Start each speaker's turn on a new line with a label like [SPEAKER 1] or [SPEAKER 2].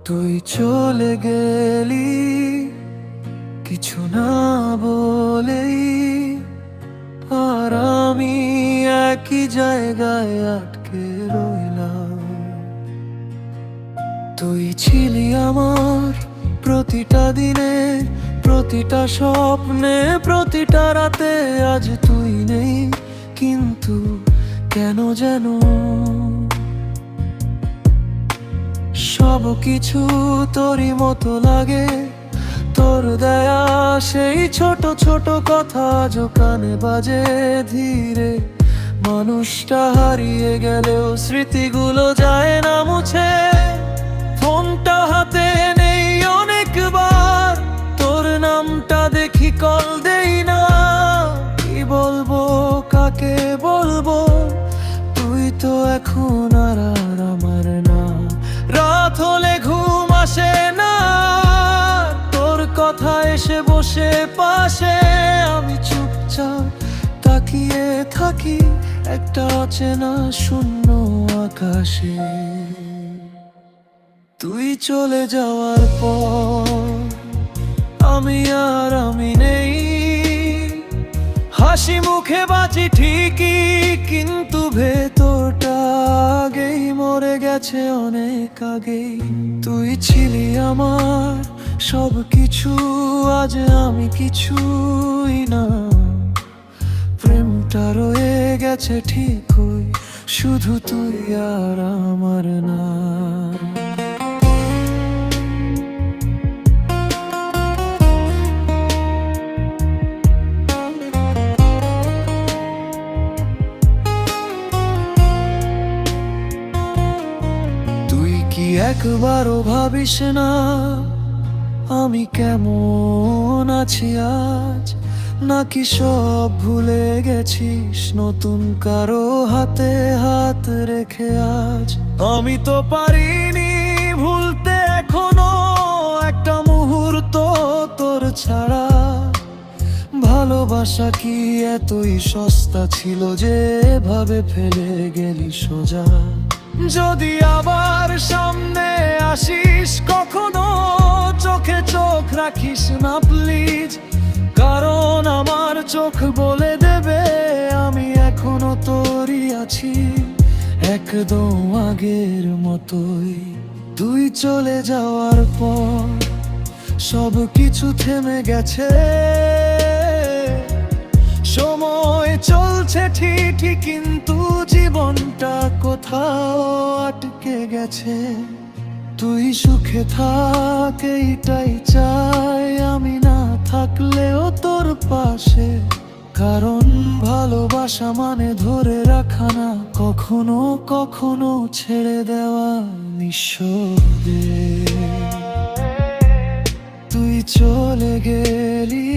[SPEAKER 1] তুই চলে গেলি কিছু না বলেই, আর আমি একই জায়গায় আটকে রইলাম। তুই ছিলি আমার প্রতিটা দিনে, প্রতিটা স্বপ্নে, প্রতিটা রাতে। আজ তুই নেই, কিন্তু কেন যেন সব কিছু তোরই মতো লাগে। তোর দেয়া সেই ছোট ছোট কথা আজও কানে বাজে ধীরে। মানুষটা হারিয়ে গেলেও স্মৃতিগুলো যায় না মুছে। ফোনটা হাতে নেই অনেকবার, তোর নামটা দেখি কল দেই না। কি বলবো, কাকে বলবো, তুই তো এখন আর আমার না। রাত হলে ঘুম আসে না, তোর কথা এসে বসে পাশে। আমি চুপচাপ তাকিয়ে থাকি একটা অচেনা শূন্য আকাশে। তুই চলে যাওয়ার পর আমি নেই। হাসি মুখে বাঁচি ঠিকই, কিন্তু ভেতরটা আগেই মরে গেছে অনেক আগেই। তুই ছিলি আমার সব কিছু, আজ আমি কিছুই না। প্রেমটা রয়ে গেছে ঠিকই, শুধু তুই আর আমার না। একবারও ভাবিস না আমি কেমন আছি আজ? নাকি সব ভুলে গেছিস নতুন কারো হাতে হাত রেখে আজ? আমি তো পারিনি ভুলতে এখনো একটা মুহূর্ত তোর ছাড়া। ভালোবাসা কি এতই সস্তা ছিল যে এভাবে ফেলে গেলি সোজা? যদি আবার সামনে আসিস কখনো, চোখে চোখ রাখিস না প্লিজ। কারণ আমার চোখ বলে দেবে আমি এখনো তোরই আছি, একদম আগের মতোই। তুই চলে যাওয়ার পর সব কিছু থেমে গেছে। সময় চলছে ঠিকই, কিন্তু জীবনটা কোথাও আটকে গেছে। তুই সুখে থাক এইটাই চাই আমি, না থাকলেও তোর পাশে। কারণ ভালোবাসা মানে ধরে রাখা না, কখনো কখনো ছেড়ে দেওয়া নিঃশব্দে। তুই চলে গেলি